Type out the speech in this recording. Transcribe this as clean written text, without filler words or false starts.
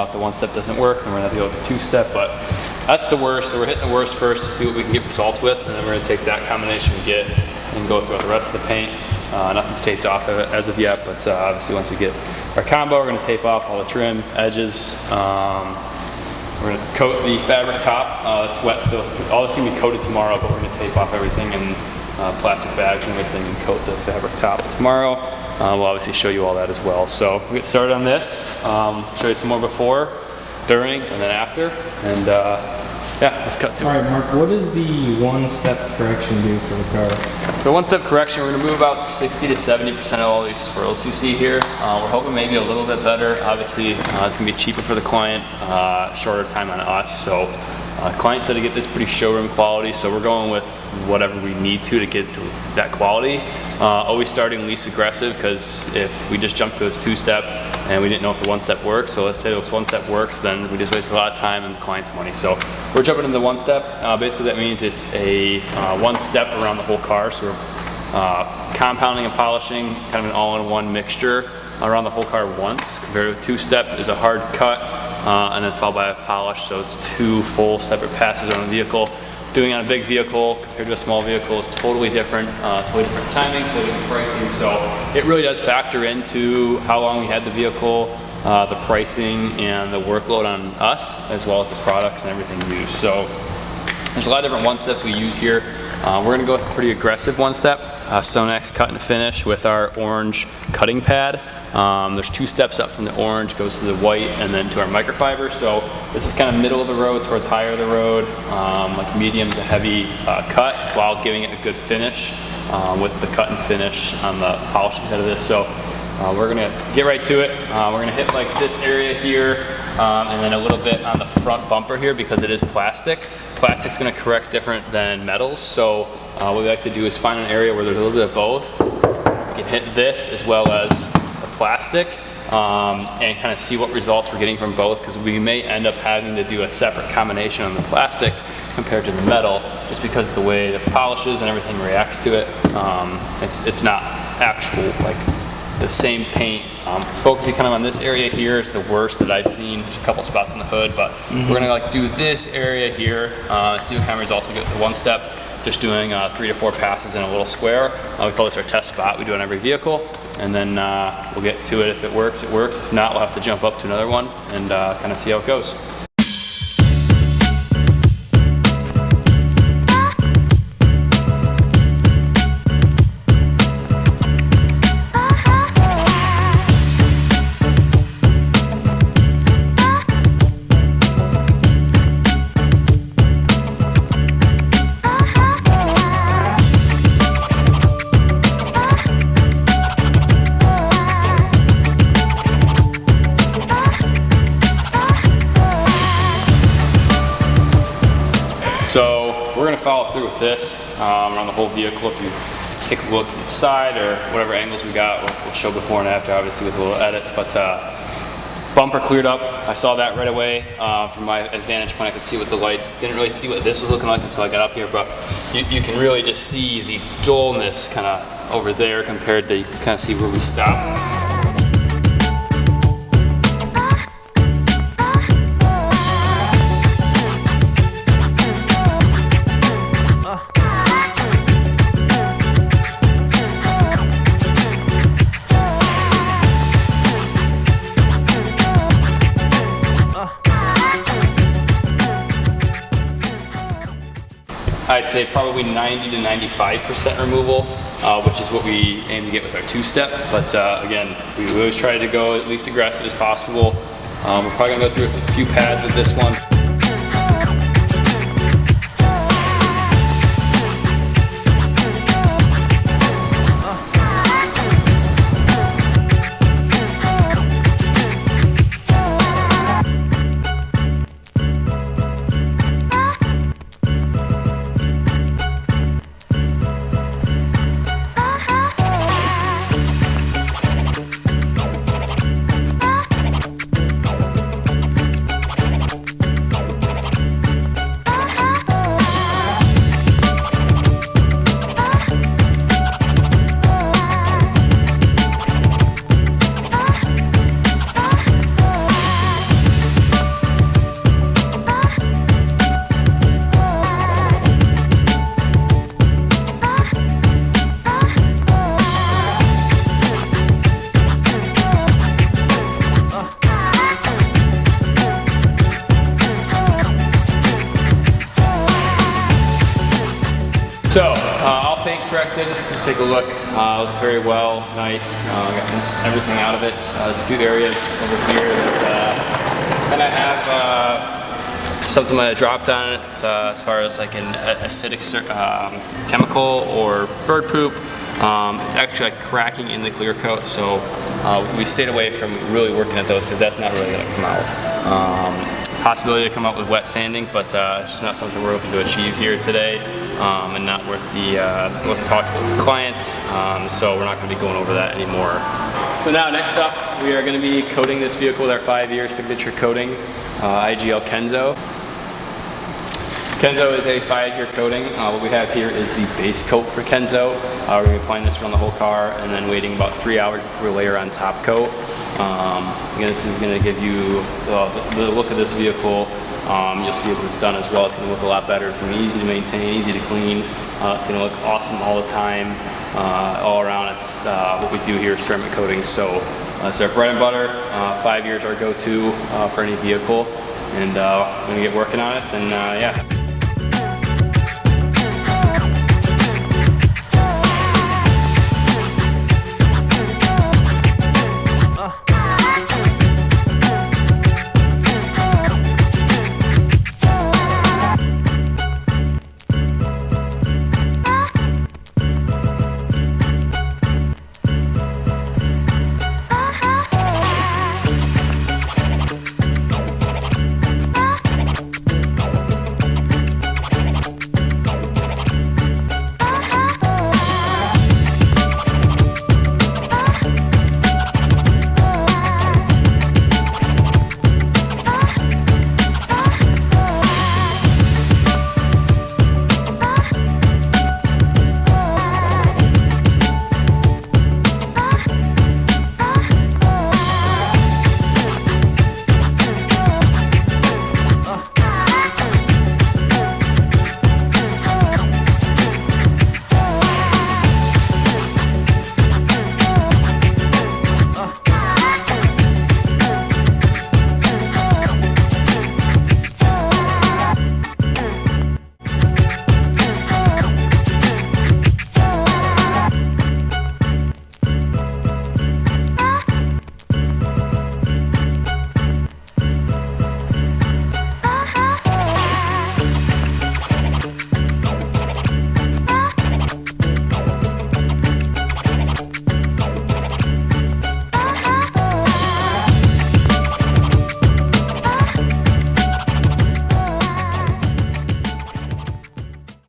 If the one step doesn't work, then we're gonna have to go with the two step, but that's the worst. So we're hitting the worst first to see what we can get results with, and then we're gonna take that combination we get and go throughout the rest of the paint. Nothing's taped off of it as of yet, but obviously once we get our combo, we're gonna tape off all the trim, edges. We're gonna coat the fabric top. It's wet still. All this is gonna be coated tomorrow, but we're gonna tape off everything in plastic bags and everything and coat the fabric top tomorrow. We'll obviously show you all that as well. So we'll get started on this. Show you some more before, during, and then after. And yeah, let's cut to it. All right, Mark, what does the one-step correction do for the car? For one-step correction, we're gonna move about 60 to 70% of all these swirls you see here. We're hoping maybe a little bit better. Obviously, it's gonna be cheaper for the client, shorter time on us. So client said to get this pretty showroom quality, so we're going with whatever we need to get to that quality. Always starting least aggressive, because if we just jump to a two-step and we didn't know if the one-step works, so let's say if one-step works, then we just waste a lot of time and the client's money. So we're jumping into the one-step. Basically that means it's a one-step around the whole car. So we're compounding and polishing, kind of an all-in-one mixture around the whole car once, compared to two-step is a hard cut and then followed by a polish, so it's two full separate passes on the vehicle. Doing on a big vehicle compared to a small vehicle is totally different. Totally different timing, totally different pricing. So it really does factor into how long we had the vehicle, the pricing, and the workload on us, as well as the products and everything used. So there's a lot of different one-steps we use here. We're gonna go with a pretty aggressive one-step, Stonex cut and finish with our orange cutting pad. There's two steps up from the orange, goes to the white, and then to our microfiber. So this is kind of middle of the road towards higher of the road, like medium to heavy cut, while giving it a good finish with the cut and finish on the polishing head of this. So we're gonna get right to it. We're gonna hit like this area here, and then a little bit on the front bumper here, because it is plastic. Plastic's gonna correct different than metals. So what we like to do is find an area where there's a little bit of both. We can hit this as well as plastic and kind of see what results we're getting from both, because we may end up having to do a separate combination on the plastic compared to the metal, just because of the way the polishes and everything reacts to it. It's not actual like the same paint. Focusing kind of on this area here is the worst that I've seen. There's a couple spots on the hood, but we're gonna like do this area here, see what kind of results we get with the one step. Just doing 3 to 4 passes in a little square. We call this our test spot. We do it on every vehicle, and then we'll get to it. If it works, it works. If not, we'll have to jump up to another one and kind of see how it goes. So we're gonna follow through with this around the whole vehicle. If you take a look from the side or whatever angles we got, we'll show before and after, obviously with a little edits. But bumper cleared up. I saw that right away from my vantage point. I could see with the lights. Didn't really see what this was looking like until I got up here, but you can really just see the dullness kind of over there compared to, you can kind of see where we stopped. I'd say probably 90 to 95% removal, which is what we aim to get with our two-step. But again, we always try to go at least aggressive as possible. We're probably gonna go through a few pads with this one. So, all paint corrected. Take a look. Looks very well, nice. Got everything out of it. There's a few areas over here that kind of have something that I dropped on it as far as like an acidic chemical or bird poop. It's actually like cracking in the clear coat, so we stayed away from really working at those because that's not really going to come out. Possibility to come out with wet sanding, but it's just not something we're hoping to achieve here today, and not worth the talks with the client. So we're not going to be going over that anymore. So now, next up, we are going to be coating this vehicle with our 5-year signature coating, IGL Kenzo. Kenzo is a 5-year coating. What we have here is the base coat for Kenzo. We're going to be applying this around the whole car and then waiting about 3 hours before we layer on top coat. Again, this is going to give you the look of this vehicle. You'll see it when it's done as well. It's going to look a lot better. It's going to be easy to maintain, easy to clean. It's going to look awesome all the time. All around, it's what we do here, ceramic coatings. So it's our bread and butter. 5 years our go-to for any vehicle. And we're going to get working on it. And yeah.